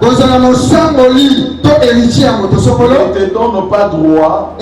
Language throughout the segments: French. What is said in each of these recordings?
Nous ne te donne pas droit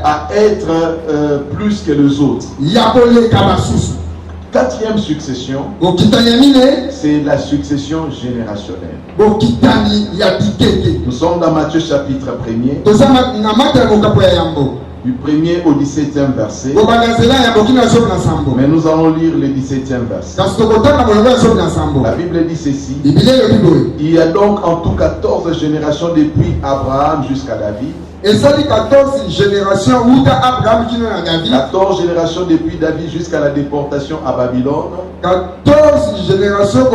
à être plus que les autres. Quatrième succession, c'est la succession générationnelle. Nous sommes dans Matthieu chapitre 1er, du 1er au 17e verset. Mais nous allons lire le 17e verset. La Bible dit ceci: il y a donc en tout 14 générations depuis Abraham jusqu'à David. 14 générations 14 générations depuis David jusqu'à la déportation à Babylone. 14 générations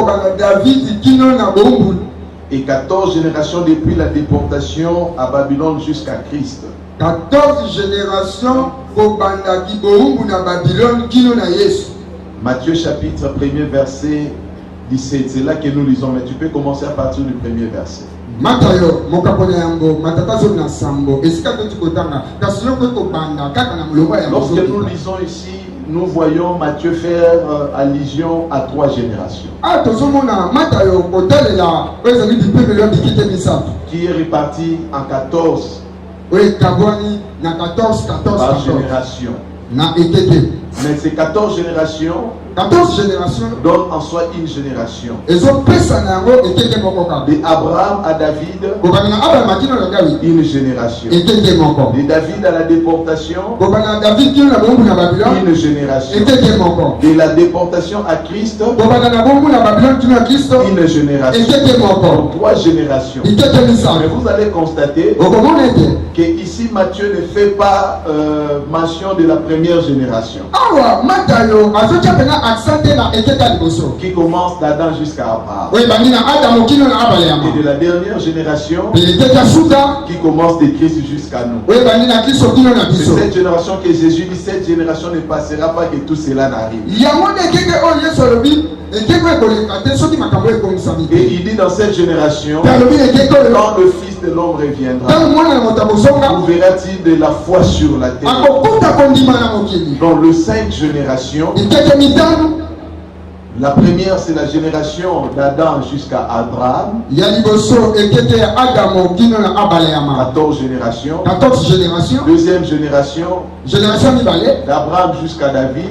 et 14 générations depuis la déportation à Babylone jusqu'à Christ. 14 générations Matthieu chapitre 1er verset 17. C'est là que nous lisons, mais tu peux commencer à partir du premier verset. Lorsque nous lisons ici, nous voyons Matthieu faire allusion à 3 générations qui est réparti en 14 par génération. Mais ces 14 générations donnent en soi une génération. De Abraham à David, une génération. De David à la déportation, une génération. De la déportation à Christ, une génération. Donc 3 générations. Mais vous allez constater que ici Matthieu ne fait pas mention de la première génération qui commence d'Adam jusqu'à Abraham, et de la dernière génération qui commence de Christ jusqu'à nous. C'est cette génération que Jésus dit: cette génération ne passera pas que tout cela n'arrive. Et il dit dans cette génération, quand le Fils de l'homme reviendra, trouverra-t-il de la foi sur la terre? Dans le 5 générations, la première c'est la génération d'Adam jusqu'à Abraham. 14 générations. Deuxième génération, d'Abraham jusqu'à David.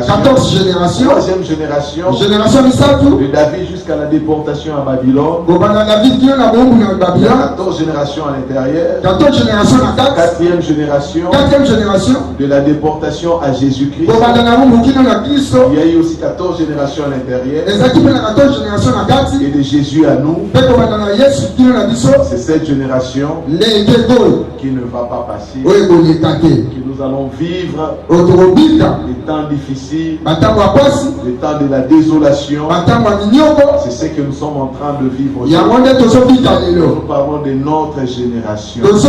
14 générations. Troisième génération, de David jusqu'à la déportation à Babylone. 14 générations à l'intérieur. Quatrième génération, de la déportation à Jésus-Christ. Il y a eu aussi 14 générations à l'intérieur. Et de Jésus à nous, c'est cette génération qui ne va pas passer, que nous allons vivre des temps difficiles, des temps de la désolation. C'est ce que nous sommes en train de vivre aujourd'hui. Nous parlons de notre génération. Nous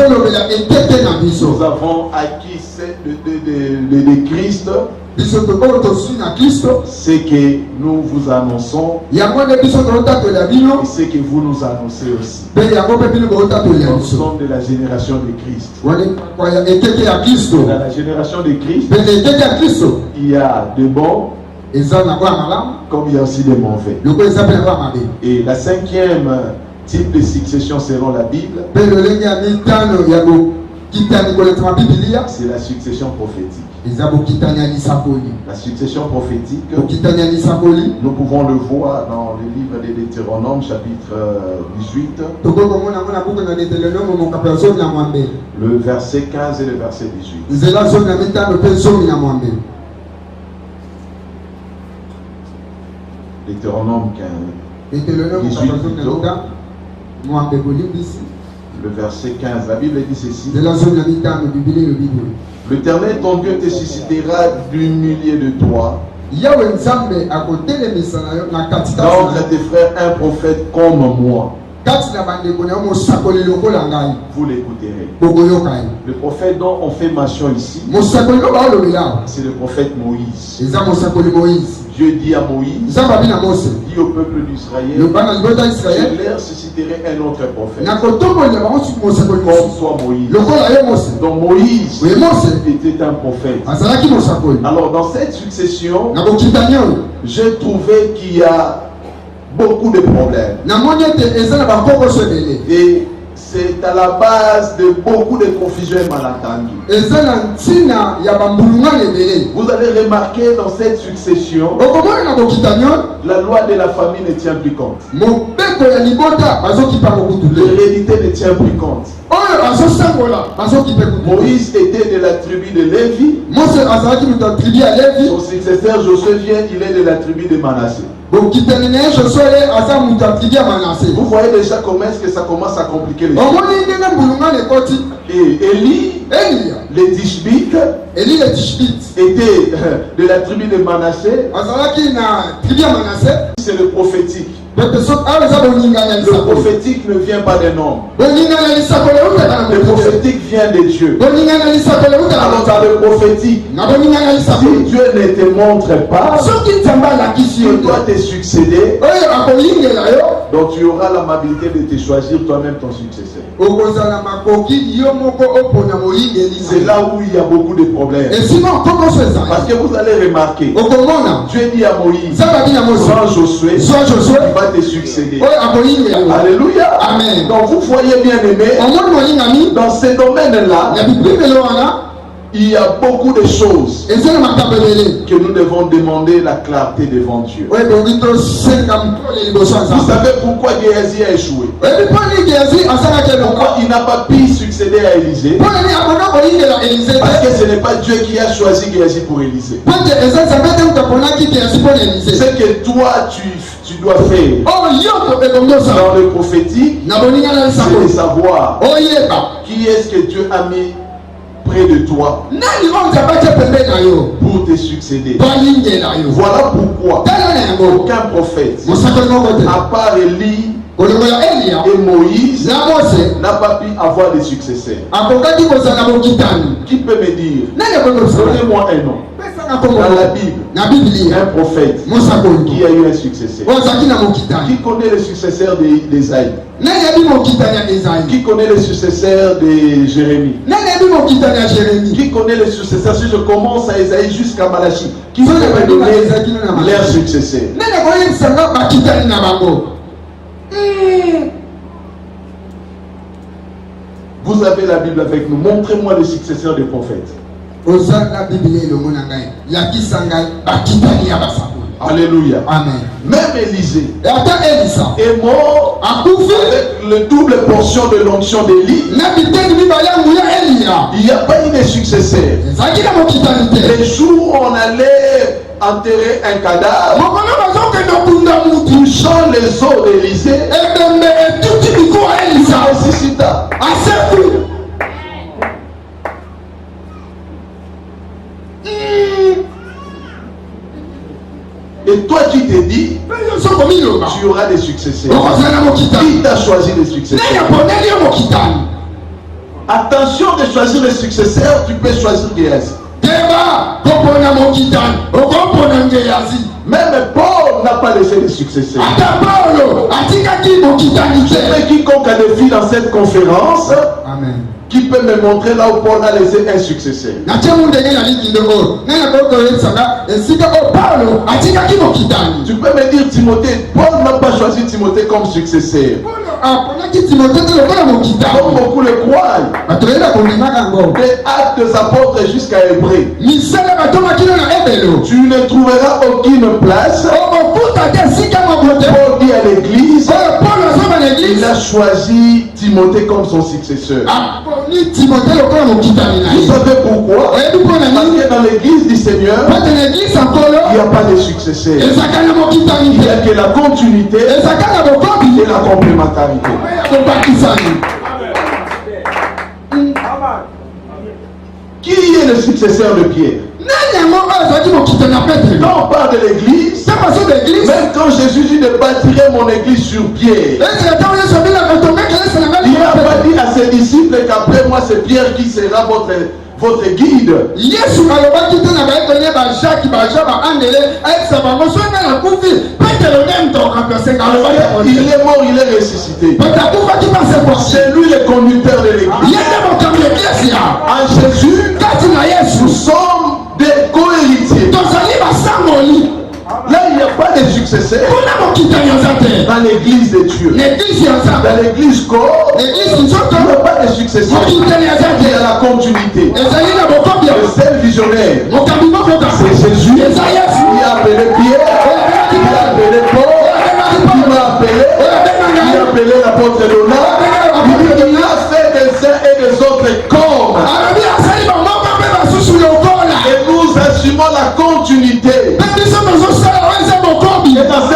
avons acquis de Christ ce que nous vous annonçons et ce que vous nous annoncez aussi. Nous sommes de la génération de Christ. Dans la génération de Christ, il y a de bons comme il y a aussi de mauvais. Et la 5e type de succession selon la Bible, c'est la succession prophétique. La succession prophétique, nous pouvons le voir dans le livre de Deutéronome chapitre 18, le verset 15 et le verset 18. Deutéronome 18 plutôt. Le verset 15, la Bible dit ceci: l'Éternel ton Dieu te suscitera du milieu de toi d'entre tes frères un prophète comme moi. Vous l'écouterez. Le prophète dont on fait mention ici, c'est le prophète Moïse. Dieu dit à Moïse, dit au peuple d'Israël, je leur susciterai un autre prophète comme soit Moïse. Donc Moïse était un prophète. Alors dans cette succession, j'ai trouvé qu'il y a beaucoup de problèmes. Et c'est à la base de beaucoup de confusions et malentendus. Vous allez remarquer dans cette succession, la loi de la famille ne tient plus compte. L'hérédité ne tient plus compte. Moïse était de la tribu de Lévi. Son successeur Josué vient, il est de la tribu de Manassé. Vous voyez déjà comment est-ce que ça commence à compliquer les choses. Et Élie, les Tishbites, était de la tribu de Manassé. C'est le prophétique. Le prophétique ne vient pas d'un homme. Le prophétique vient de Dieu. Alors dans le prophétique, si Dieu ne te montre pas, tu dois te succéder. Donc tu auras l'amabilité de te choisir toi-même ton successeur. C'est là où il y a beaucoup de problèmes. Parce que vous allez remarquer, Dieu dit à Moïse, sans Josué, il va te succéder. Alléluia. Amen. Donc vous voyez bien aimé, dans ces domaines-là, il y a beaucoup de choses que nous devons demander la clarté devant Dieu. Vous savez pourquoi Géasi a échoué? Pourquoi il n'a pas pu succéder à Élisée? Parce que ce n'est pas Dieu qui a choisi Géasi pour Élisée. C'est que toi tu dois faire dans le prophétique, c'est de savoir qui est-ce que Dieu a mis près de toi pour te succéder. Voilà pourquoi aucun prophète, à part Élie et Moïse, n'a pas pu avoir de successeurs. Qui peut me dire? Donnez-moi un nom. Dans la Bible, un prophète qui a eu un successeur. Qui connaît le successeur d'Ésaïe? Qui connaît le successeur de Jérémie? Qui connaît le successeur? Si je commence à Ésaïe jusqu'à Malachie, qui peut me donner leur successeur? Vous avez la Bible avec nous. Montrez-moi le successeur des prophètes. Alléluia. Amen. Même Élisée est mort avec le double portion de l'onction d'Élie. Il n'y a pas eu de successeur. Les jours où on allait enterrer un cadavre, touchant les os d'Élisée, ça ressuscita. Et toi qui te dis, tu auras des successeurs. Qui t'a choisi des successeurs? Attention de choisir les successeurs, tu peux choisir Géasi. Même Paul n'a pas laissé de successeurs. J'aimerais quiconque a des filles dans cette conférence. Amen. Qui peut me montrer là où Paul a laissé un successeur? Tu peux me dire Timothée? Paul n'a pas choisi Timothée comme successeur. Comme beaucoup le croient. Des Actes des Apôtres jusqu'à Hébreux, tu ne trouveras aucune place. Paul dit à l'église, il a choisi Timothée comme son successeur. Vous savez pourquoi? Parce que dans l'église du Seigneur, il n'y a pas de successeur. Il n'y a que la continuité et la complémentarité. Qui est le successeur de Pierre? Quand on parle de l'église, même quand Jésus dit de bâtir mon église sur Pierre, il n'a pas dit à ses disciples qu'après moi c'est Pierre qui sera votre guide. Il est mort, il est ressuscité. C'est lui le conducteur de l'église. En Jésus, nous sommes des co-héritiers. Là, il n'y a pas de succès. successeur dans l'église de Dieu. Dans l'église corps, il n'y a pas de successeur. Il y a la continuité. Le seul visionnaire, c'est Jésus. Il a appelé Pierre, il a appelé Paul, il m'a appelé, il a appelé l'apôtre Léonard. Il a fait des uns et des autres comme. Et nous assumons la continuité